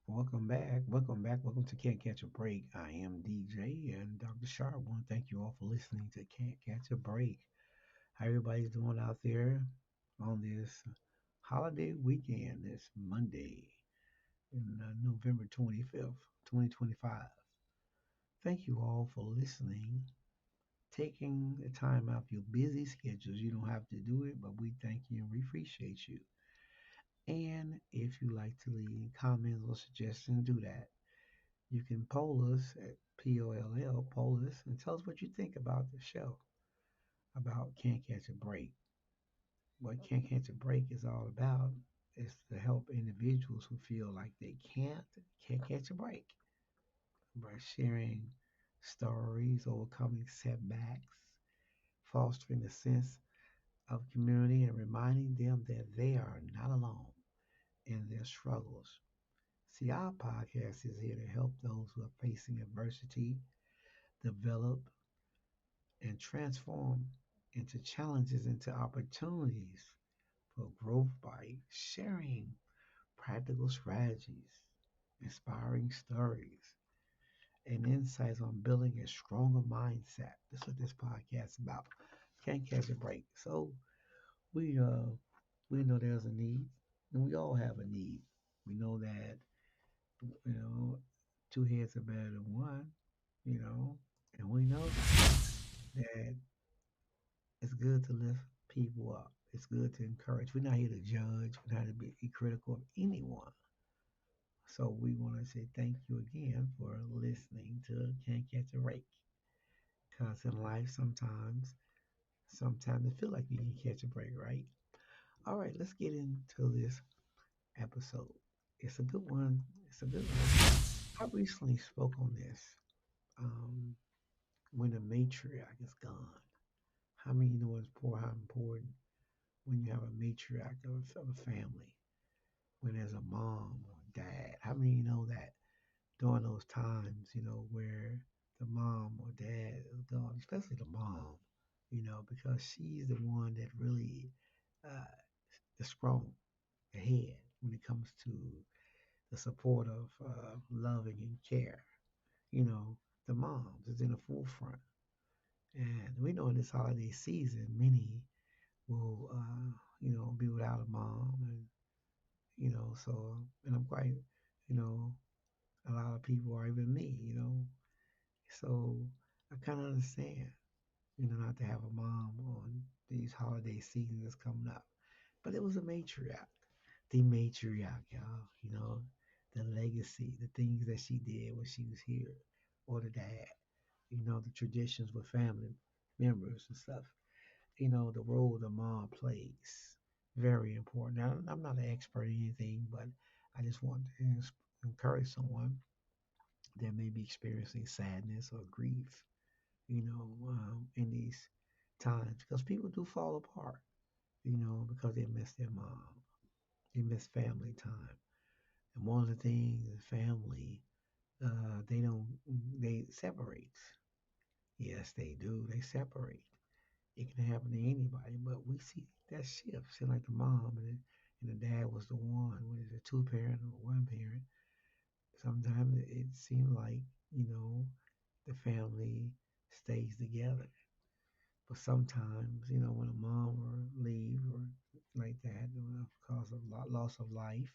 Welcome back. Welcome back. Welcome to Can't Catch a Break. I am DJ and Dr. Sharp. I want to thank you all for listening to Can't Catch a Break. How everybody's doing out there on this holiday weekend, this Monday, November 25th, 2025. Thank you all for listening, taking the time out of your busy schedules. You don't have to do it, but we thank you and we appreciate you. And if you like to leave comments or suggestions, do that. You can poll us at poll us, and tell us what you think about the show, about Can't Catch a Break. What Can't Catch a Break is all about is to help individuals who feel like they can't catch a break by sharing stories, overcoming setbacks, fostering a sense of community, and reminding them that they are not alone in their struggles. See, our podcast is here to help those who are facing adversity develop and transform into challenges, into opportunities for growth by sharing practical strategies, inspiring stories, and insights on building a stronger mindset. That's what this podcast is about. Can't catch a break. So we uh we know there's a need, and we all have a need. We know that you know two heads are better than one. You know, and we know that it's good to lift people up. It's good to encourage. We're not here to judge. We're not here to be critical of anyone. So we want to say thank you again for listening to Can't Catch a Break. Because in life, sometimes it feel like you can catch a break, right? All right, let's get into this episode. It's a good one. It's a good one. I recently spoke on this. Um, when a matriarch is gone, how many know how important when you have a matriarch of a family? When there's a mom or dad. How many know that during those times, where the mom or dad is gone, especially the mom, because she's the one that really uh, is strong, the head when it comes to the support of loving and care. You know, the moms is in the forefront. And we know in this holiday season, many will, be without a mom. And I'm quite, you know, a lot of people are even me. So I kind of understand, not to have a mom on these holiday seasons that's coming up. But it was a matriarch, the matriarch, y'all. The legacy, the things that she did when she was here, or the dad. The traditions with family members and stuff. The role the mom plays, very important. Now, I'm not an expert in anything, but I just want to encourage someone that may be experiencing sadness or grief, in these times because people do fall apart, because they miss their mom, they miss family time. And one of the things is family, they don't, they separate. Yes, they do. They separate. It can happen to anybody, but we see that shift. Seems like the mom and the dad was the one, whether it's a two parent or one parent. Sometimes it seems like, you know, the family stays together. But sometimes, when a mom or leave or like that, cause of loss of life,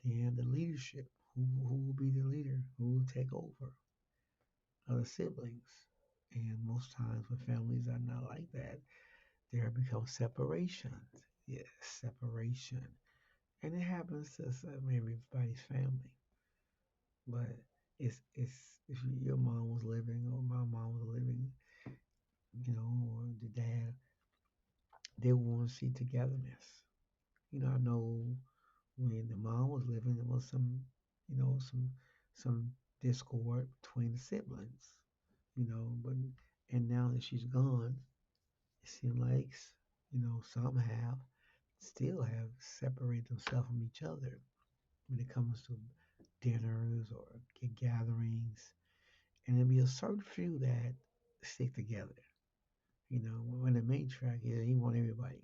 then the leadership, who will be the leader, who will take over, other siblings. And most times when families are not like that, there becomes separations. Yes, separation. And it happens to everybody's family. But it's if your mom was living or my mom was living, or the dad, they want to see togetherness. I know when the mom was living, there was some discord between the siblings. But and now that she's gone, it seems like some still have separated themselves from each other when it comes to dinners or gatherings, and there'll be a certain few that stick together. When the matriarch is, he want everybody.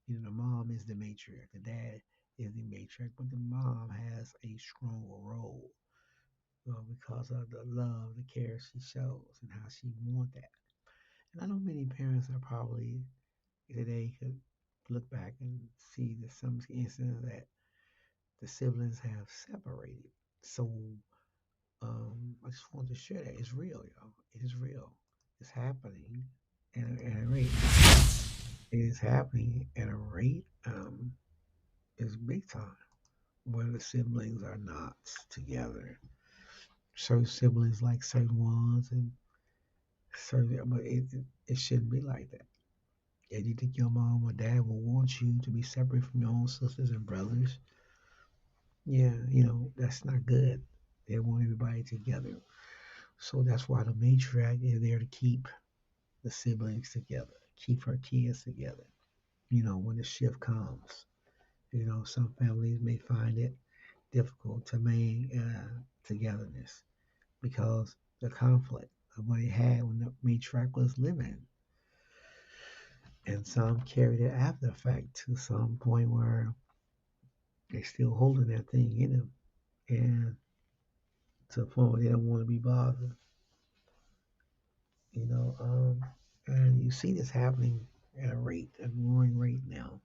The mom is the matriarch. The dad is the matriarch, but the mom has a stronger role because of the love, the care she shows, and how she wants that. And I know many parents are probably today could look back and see that some instances that the siblings have separated. So I just want to share that it's real, y'all. It is real. It's happening at a rate. It is happening at a rate is big time where the siblings are not together. Certain siblings like certain ones, and certain, but it shouldn't be like that. If you think your mom or dad will want you to be separate from your own sisters and brothers, yeah, that's not good. They want everybody together. So that's why the matriarch is there to keep the siblings together, keep her kids together. When the shift comes, some families may find it difficult to maintain togetherness because the conflict of what they had when the matriarch was living. And some carried it after the fact to some point where they're still holding that thing in them. And to the point where they don't want to be bothered, you know. And you see this happening at a growing rate now,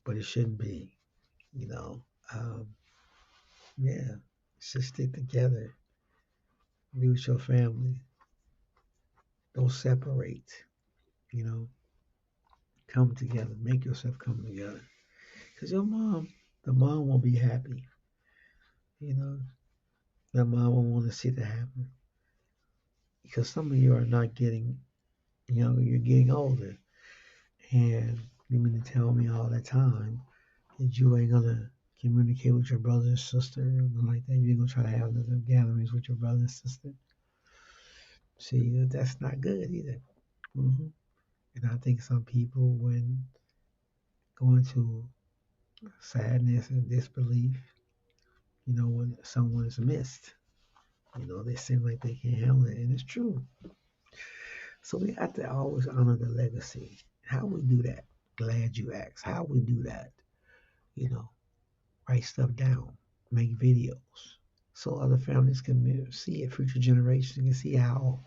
but it shouldn't be, you know. Um, yeah, just stick together, be with your family, don't separate, you know, come together, make yourself come together. Because the mom won't be happy, you know, the mom won't want to see that happen. Because some of you are not getting, you're getting older. And you mean to tell me all that time that you ain't gonna communicate with your brother and sister or nothing like that? You ain't gonna try to have another gatherings with your brother and sister? See, that's not good either. hmm And I think some people, when going to sadness and disbelief, when someone is missed, they seem like they can't handle it, and it's true. So we have to always honor the legacy. How we do that? Glad you asked. How we do that? You know, write stuff down, make videos, so other families can see it, future generations can see how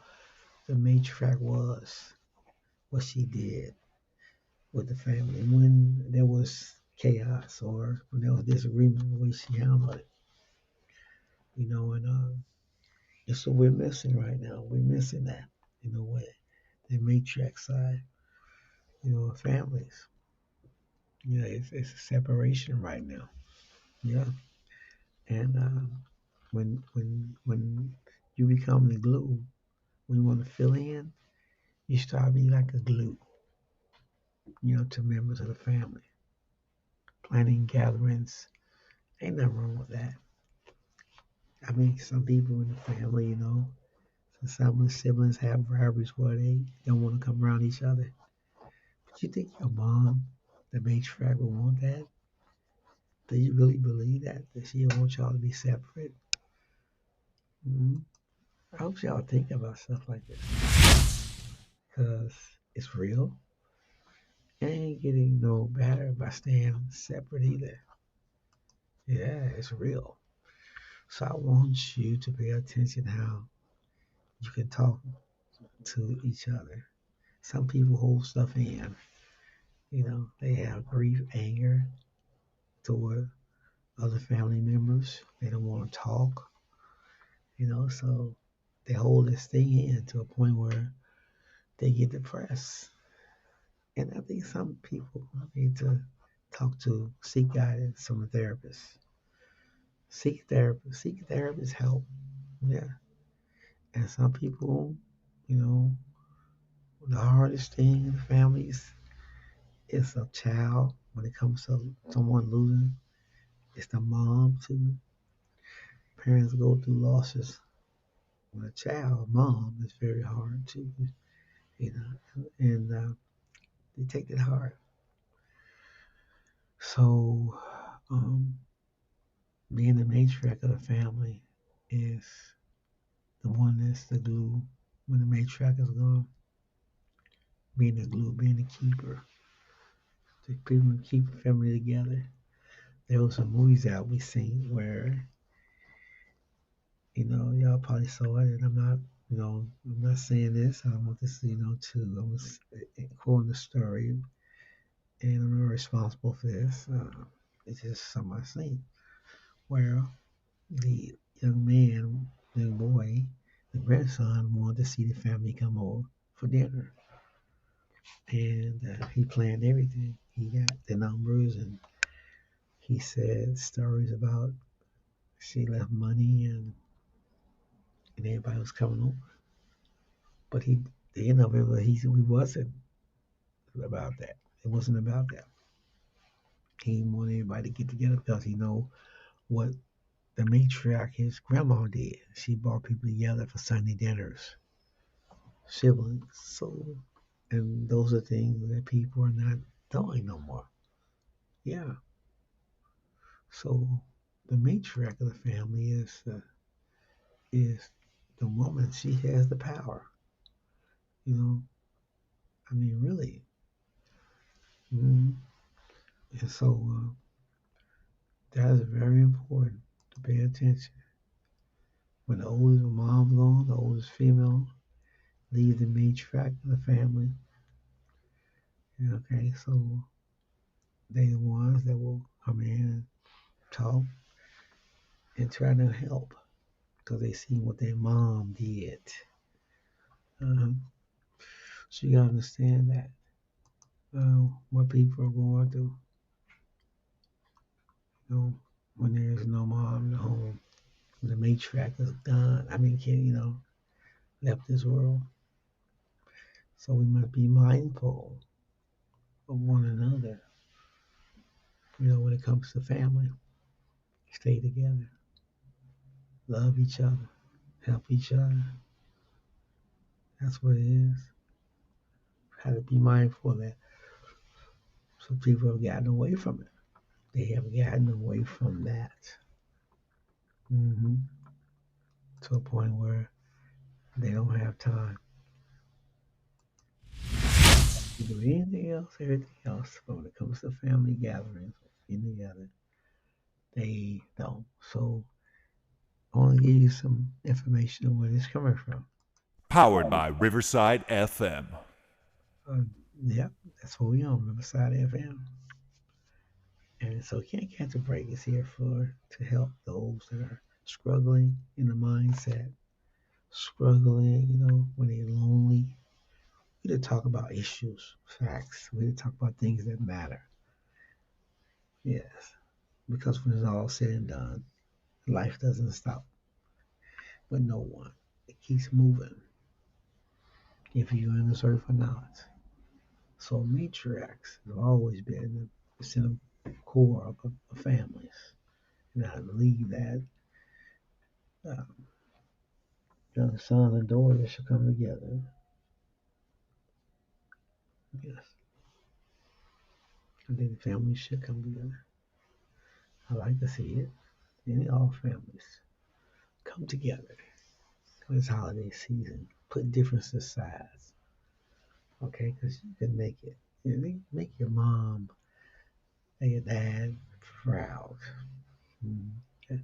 the matriarch was, what she did with the family when there was chaos or when there was disagreement, the way she handled it. And that's what we're missing right now. We're missing that in a way, the matriarch side, families. It's a separation right now. Yeah, and when you become the glue, when you want to fill in, you start being like a glue, to members of the family. Planning gatherings, ain't nothing wrong with that. I mean, some people in the family, some of the siblings have rivalries where they don't want to come around each other. But you think your mom, the matriarch, would want that? Do you really believe that? That she wants y'all to be separate? Mm-hmm. I hope y'all think about stuff like this because it's real. It ain't getting no better by staying separate either. Yeah, it's real. So I want you to pay attention how you can talk to each other. Some people hold stuff in. They have grief, anger toward other family members. They don't want to talk. So they hold this thing in to a point where they get depressed. And I think some people need to seek guidance from a therapist. Seek therapist help. Yeah. And some people, you know, the hardest thing in families is a child when it comes to someone losing. It's the mom too. Parents go through losses. When a child, mom is very hard too, and they take it hard. So, um, being the matriarch of the family is the one that's the glue when the matriarch is gone. Being the glue, being the keeper, to people keep the family together. there were some movies that we seen where, y'all probably saw it, and I'm not saying this. I want this, to, I was quoting the story, and I'm not responsible for this. It's just something I seen where the young man, young boy, the grandson wanted to see the family come over for dinner, and he planned everything. He got the numbers, and he said stories about she left money and everybody was coming over. But the end of it, he wasn't about that. It wasn't about that. He wanted everybody to get together because he know what the matriarch, his grandma, did. She brought people together for Sunday dinners, siblings. So, and those are things that people are not doing no more. Yeah. So, the matriarch of the family is the woman. She has the power. You know, I mean, really. Mm-hmm. And so that is very important to pay attention. When the oldest mom's gone, the oldest female leaves the matriarch of the family. Okay, so they the ones that will come in and talk and try to help because they see what their mom did. Uh, so you gotta understand that what people are going through. When there's no mom in the home, when the matriarch is gone. I mean, left this world. So we must be mindful of one another. When it comes to family, stay together, love each other, help each other. That's what it is. Have to be mindful of that. Some people have gotten away from it. They have gotten away from that. hmm To a point where they don't have time to do anything else, everything else. But when it comes to family gatherings, getting together, they don't. So I want to give you some information on where this is coming from. Powered by Riverside FM. Yeah, that's what we on, Riverside FM. And so Can't Catch a Break is here to help those that are struggling in the mindset, struggling, when they're lonely. We to talk about issues, facts. We to talk about things that matter. Yes, because when it's all said and done, life doesn't stop with no one. It keeps moving if you're in a search for knowledge. So matriarchs have always been the center core of families. And I believe that um, young sons and daughters should come together. Yes, I think families should come together. I like to see it. All families come together for this holiday season. Put differences aside, okay? Because you can make it. Make your mom and your dad proud. Okay.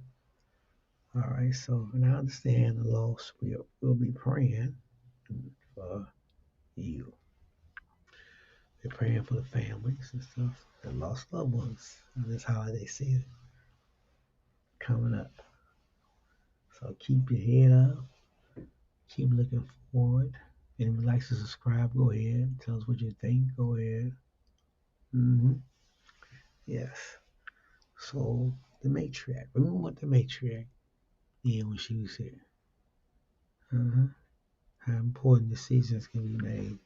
All right. So, and I understand the loss. We'll be praying for you. We're praying for the families and stuff that lost loved ones in this holiday season coming up. So keep your head up. Keep looking forward. Anyone who likes to subscribe, go ahead. Tell us what you think. Go ahead. hmm Yes. So the matriarch. Remember what the matriarch did when she was here. Uh-huh. How important decisions can be made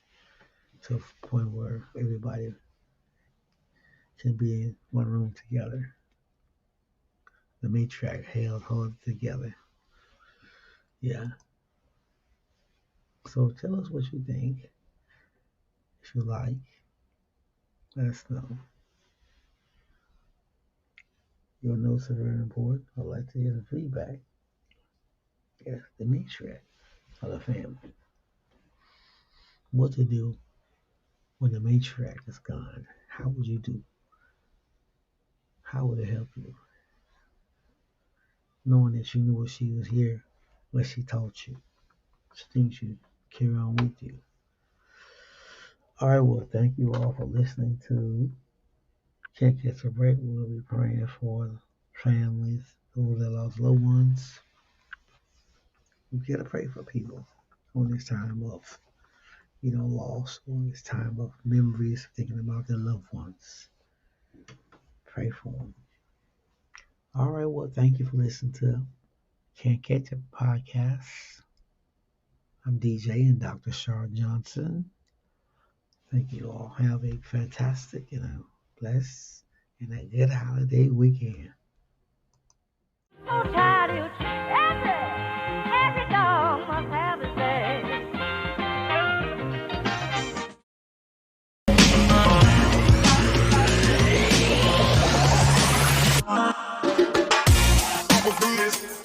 to a point where everybody can be in one room together. The matriarch held together. Yeah. So tell us what you think. If you like, let us know. Your notes are very important. I'd like to hear some feedback. Yes, the matriarch of the family. What to do when the matriarch is gone? How would you do? How would it help you? Knowing that you knew what she was here, what she taught you, things you carry on with you. All right, well, thank you all for listening to Can't Catch a Break. We'll be praying for families, those that lost loved ones. We gotta pray for people on this time of, loss, on this time of memories, thinking about their loved ones. Pray for them. All right, well, thank you for listening to Can't Catch a Podcast. I'm DJ and Dr. Shar Johnson. Thank you all. Have a fantastic and a blessed and a good holiday weekend. So tired, every dog must have his day. I'ma do this.